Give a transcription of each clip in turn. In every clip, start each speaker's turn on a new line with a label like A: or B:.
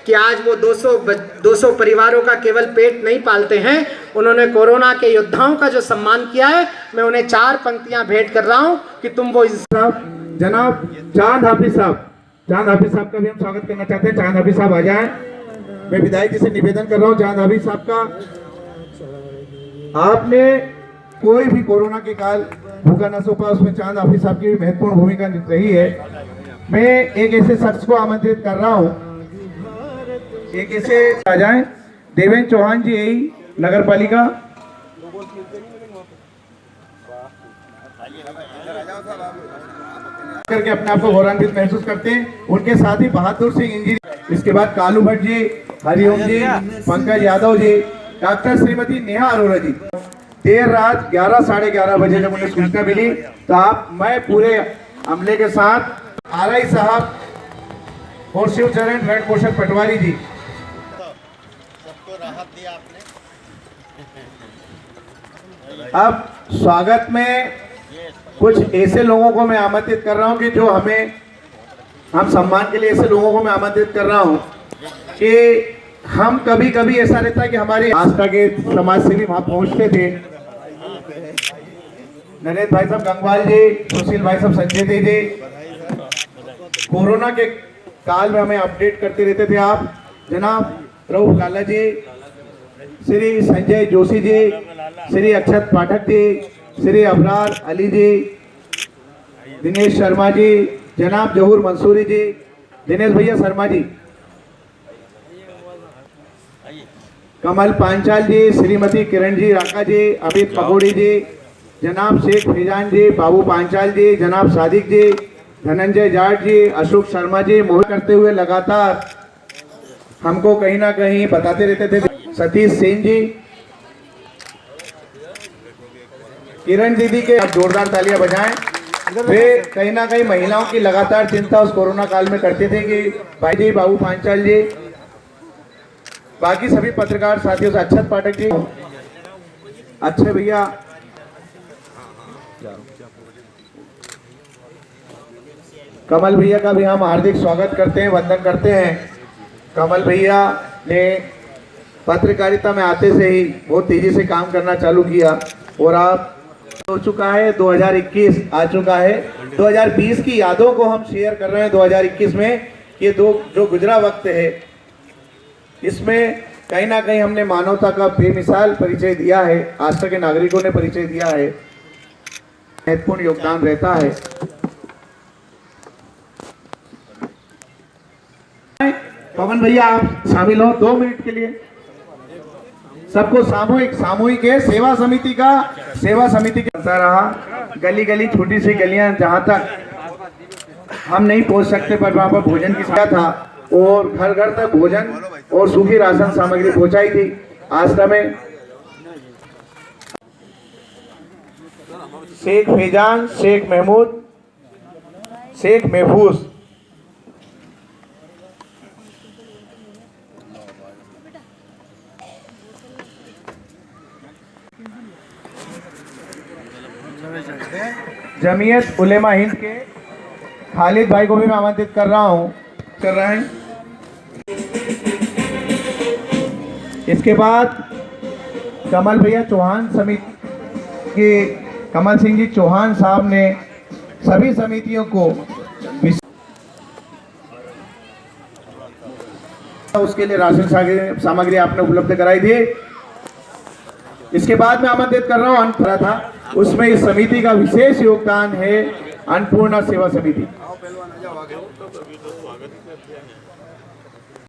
A: कि आज वो 200 परिवारों का केवल पेट नहीं पालते हैं, उन्होंने कोरोना के योद्धाओं का जो सम्मान किया है। मैं उन्हें 4 पंक्तियां भेंट कर रहा हूं कि तुम वो
B: जनाब चांद हाफिज साहब का भी हम स्वागत करना चाहते हैं। चांद हाफिज साहब आ जाएं। मैं विधायक जी से निवेदन कर रहा हूं, चांद हाफिज साहब का, आपने कोई भी कोरोना के काल भूखा न सो पाया, उसमें चांद हाफिज साहब की महत्वपूर्ण भूमिका रही है। मैं एक ऐसे शख्स को आमंत्रित कर रहा हूं, एक ऐसे आ जाएं, देवेंद्र चौहान जी, यही नगर पालिका। करके अपने आप को गौरवान्वित महसूस करते हैं। उनके साथ ही बहादुर सिंह इंजीनियर, इसके बाद कालू भट्ट जी, हरिओम जी, पंकज यादव जी, डॉक्टर श्रीमती नेहा अरोड़ा जी। देर रात 11 साढ़े 11 बजे जब उन्हें सूचना मिली तो मैं पूरे अमले के साथ आरआई साहब और शिवचरण रेड पोषण पटवारी जी, सबको राहत दिया आपने। अब स्वागत में कुछ ऐसे लोगों को मैं आमंत्रित कर रहा हूं कि जो हम सम्मान के लिए ऐसे लोगों को मैं आमंत्रित कर रहा हूं कि हम कभी कभी ऐसा रहता है कि हमारी आस्था के समाज सेवी वहां पहुंचते थे। नरेश भाई साहब गंगवाल जी, सुशील भाई साहब संजय जी, कोरोना के काल में हमें अपडेट करते रहते थे। आप जनाब रऊफ लाला जी, श्री संजय जोशी जी, श्री अक्षत पाठक जी, श्री अबरार अली जी, दिनेश शर्मा जी, जनाब जहूर मंसूरी जी, दिनेश भैया शर्मा जी, कमल पांचाल जी, श्रीमती किरण जी राका जी, अमित पकौड़ी जी, जनाब शेख फैजान जी, बाबू पांचाल जी, जनाब सादिक जी, धनंजय जाट जी, अशोक शर्मा जी, मोहित करते हुए लगातार हमको कहीं ना कहीं बताते रहते थे। सतीश सिंह जी, किरण दीदी के आप जोरदार तालियां बजाएं। वे कहीं ना कहीं महिलाओं की लगातार चिंता उस कोरोना काल में करते थे कि भाई जी, बाबू पांचाल जी, बाकी सभी पत्रकार साथियों से, अक्षत पाठक जी, अच्छे भैया, कमल भैया का भी हम हार्दिक स्वागत करते हैं, वंदन करते हैं। कमल भैया ने पत्रकारिता में आते से ही बहुत तेजी से काम करना चालू किया और आप हो चुका है 2021 आ चुका है। 2020 की यादों को हम शेयर कर रहे हैं 2021 में। ये जो गुजरा वक्त है, इसमें कहीं ना कहीं हमने मानवता का बेमिसाल परिचय दिया है, आस्था के नागरिकों ने परिचय दिया है, महत्वपूर्ण योगदान रहता है। पवन भैया आप शामिल हो 2 मिनट के लिए। सबको सामूहिक है, सेवा समिति के बनता रहा। गली गली छोटी सी गलियां जहां तक हम नहीं पहुंच सकते, पर वहां पर भोजन की सुविधा था और घर घर तक भोजन और सूखी राशन सामग्री पहुंचाई थी आश्रम में। शेख फैजान, शेख महमूद, शेख महफूज, जमीयत उलेमा हिंद के खालिद भाई को भी मैं आमंत्रित कर रहे हैं। इसके बाद कमल भैया चौहान समिति के कमल सिंह जी चौहान साहब ने सभी समितियों को उसके लिए राशन सामग्री आपने उपलब्ध कराई थी। इसके बाद मैं आमंत्रित कर रहा हूँ, अंत था उसमें इस समिति का विशेष योगदान है अन्नपूर्णा सेवा समिति।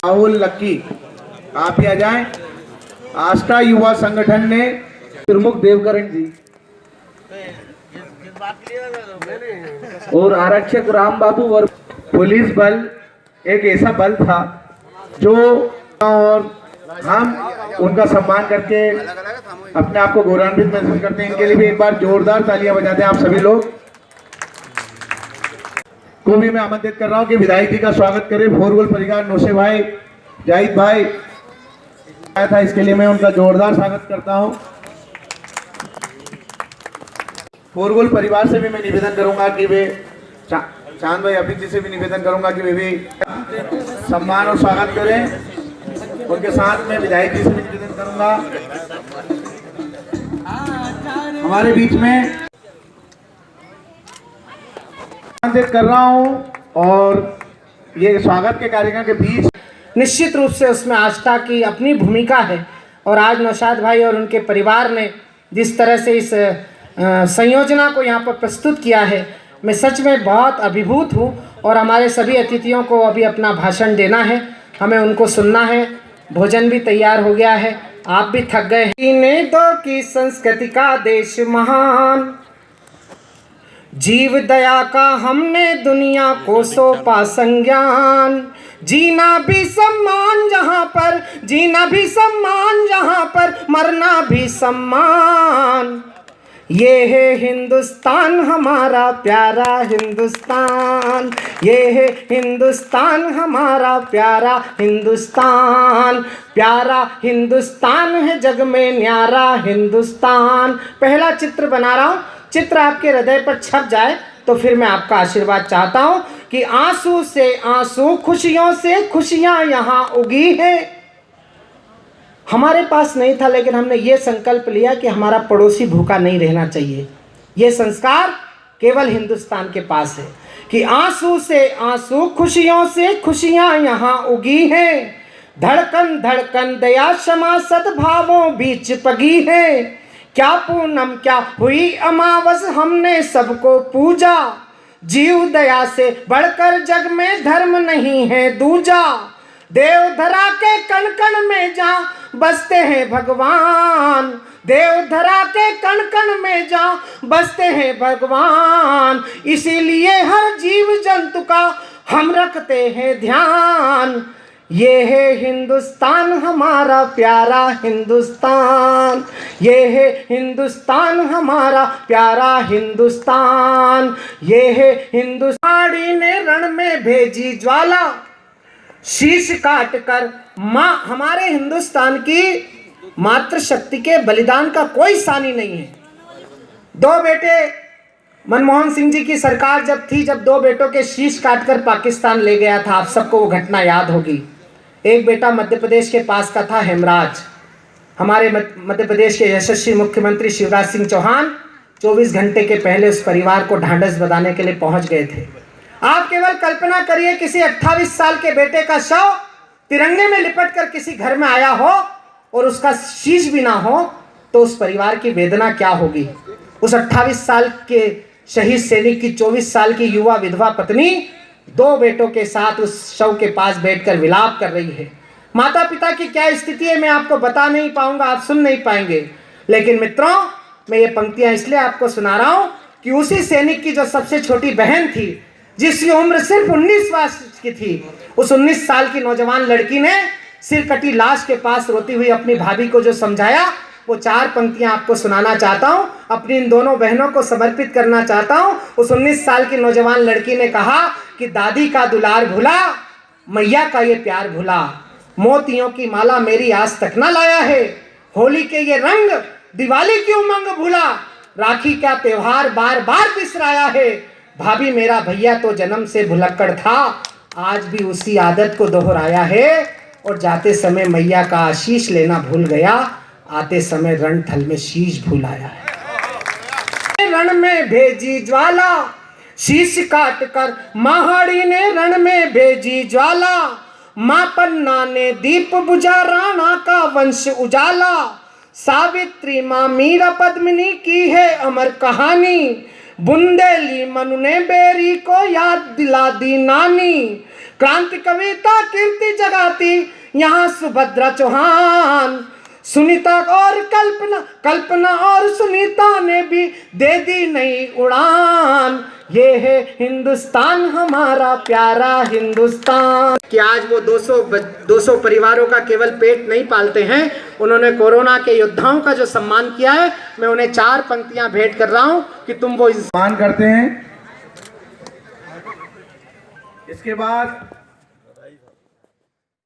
B: राहुल लक्की आप ही आ जाएं। आस्था युवा संगठन ने प्रमुख देवकरण जी और आरक्षक राम बाबू और पुलिस बल एक ऐसा बल था जो, और हम उनका सम्मान करके अपने आप को गौरवान्वित महसूस करते हैं। इनके लिए भी एक बार जोरदार तालियां बजाते हैं आप सभी लोग। को भी मैं आमंत्रित कर रहा हूं कि विधायक जी का स्वागत करें। फोरगुल परिवार नौशे भाई, जाहिद भाई आया था, इसके लिए मैं उनका जोरदार स्वागत करता हूं। फोरगुल परिवार से भी मैं निवेदन करूंगा कि वे चांद भाई अभी जी से भी निवेदन करूंगा कि वे भी सम्मान और स्वागत करें। उनके साथ में विधायक जी से भी निवेदन करूंगा। हमारे बीच में कर रहा हूं और ये स्वागत के कार्यक्रम के बीच
A: निश्चित रूप से उसमें आस्था की अपनी भूमिका है। और आज नौशाद भाई और उनके परिवार ने जिस तरह से इस संयोजना को यहाँ पर प्रस्तुत किया है, मैं सच में बहुत अभिभूत हूँ। और हमारे सभी अतिथियों को अभी अपना भाषण देना है, हमें उनको सुनना है। भोजन भी तैयार हो गया है, आप भी थक गए हैं। इन्हें दो की संस्कृति का देश महान, जीव दया का हमने दुनिया को सौंपा संज्ञान। जीना भी सम्मान जहाँ पर, जीना भी सम्मान जहाँ पर, मरना भी सम्मान। ये है हिंदुस्तान हमारा प्यारा हिंदुस्तान, ये है हिंदुस्तान हमारा प्यारा हिंदुस्तान। प्यारा हिंदुस्तान है जग में न्यारा हिंदुस्तान। पहला चित्र बना रहा हूँ, चित्र आपके हृदय पर छप जाए तो फिर मैं आपका आशीर्वाद चाहता हूँ कि आंसू से आंसू, खुशियों से खुशियाँ यहाँ उगी है। हमारे पास नहीं था, लेकिन हमने ये संकल्प लिया कि हमारा पड़ोसी भूखा नहीं रहना चाहिए। ये संस्कार केवल हिंदुस्तान के पास है कि आंसू से आंसू, खुशियों से खुशियाँ यहाँ उगी हैं। धड़कन धड़कन दया क्षमा सद्भावों बीच पगी है। क्या पूनम क्या हुई अमावस, हमने सबको पूजा। जीव दया से बढ़कर जग में धर्म नहीं है दूजा। देवधरा के कण कण में जहाँ बसते हैं भगवान, देवधरा के कण कण में जहाँ बसते हैं भगवान। इसीलिए हर जीव जंतु का हम रखते हैं ध्यान। ये है हिंदुस्तान हमारा प्यारा हिंदुस्तान, ये है हिंदुस्तान हमारा प्यारा हिंदुस्तान। ये है हिंदुस्तान ने रण में भेजी ज्वाला, शीश काट कर माँ। हमारे हिंदुस्तान की मातृशक्ति के बलिदान का कोई सानी नहीं है। दो बेटे, मनमोहन सिंह जी की सरकार जब थी, जब दो बेटों के शीश काटकर पाकिस्तान ले गया था, आप सबको वो घटना याद होगी। एक बेटा मध्य प्रदेश के पास का था हेमराज। हमारे मध्य प्रदेश के यशस्वी मुख्यमंत्री शिवराज सिंह चौहान 24 घंटे के पहले उस परिवार को ढांढस बंधाने के लिए पहुंच गए थे। आप केवल कल्पना करिए, किसी 28 साल के बेटे का शव तिरंगे में लिपट कर किसी घर में आया हो और उसका शीश भी ना हो, तो उस परिवार की वेदना क्या होगी। उस 28 साल के शहीद सैनिक की 24 साल की युवा विधवा पत्नी दो बेटों के साथ उस शव के पास बैठकर विलाप कर रही है। माता पिता की क्या स्थिति है मैं आपको बता नहीं पाऊंगा, आप सुन नहीं पाएंगे। लेकिन मित्रों, मैं ये पंक्तियां इसलिए आपको सुना रहा हूं कि उसी सैनिक की जो सबसे छोटी बहन थी, जिसकी उम्र सिर्फ 19 वर्ष की थी, उस 19 साल की नौजवान लड़की ने सिर कटी लाश के पास रोती हुई अपनी भाभी को जो समझाया, वो 4 पंक्तियां आपको सुनाना चाहता हूं। अपनी इन दोनों बहनों को समर्पित करना चाहता हूं। उस 19 साल की नौजवान लड़की ने कहा कि दादी का दुलार भुला, मैया का ये प्यार भुला। मोतियों की माला मेरी आज तक ना लाया है, होली के ये रंग दिवाली की उमंग भुला। राखी का त्योहार बार बार बिसराया है, भाभी मेरा भैया तो जन्म से भुलक्कड़ था, आज भी उसी आदत को दोहराया है। और जाते समय मैया का आशीष लेना भूल गया, आते समय रणथल में शीश भूल आया है। रण में भेजी ज्वाला, शीश काट कर महाड़ी ने रण में भेजी ज्वाला। माँ पन्ना ने दीप बुझा, राणा का वंश उजाला। सावित्री माँ मीरा पद्मिनी की है अमर कहानी, बुंदेली मनु ने बेरी को याद दिला दी नानी। क्रांति कविता कीर्ति जगाती यहाँ सुभद्रा चौहान, सुनीता और कल्पना और सुनीता ने भी दे दी नई उड़ान। ये है हिंदुस्तान हमारा प्यारा हिंदुस्तान। कि आज वो 200 परिवारों का केवल पेट नहीं पालते हैं, उन्होंने कोरोना के योद्धाओं का जो सम्मान किया है, मैं उन्हें 4 पंक्तियां भेंट कर रहा हूं कि तुम वो
B: सम्मान करते हैं। इसके बाद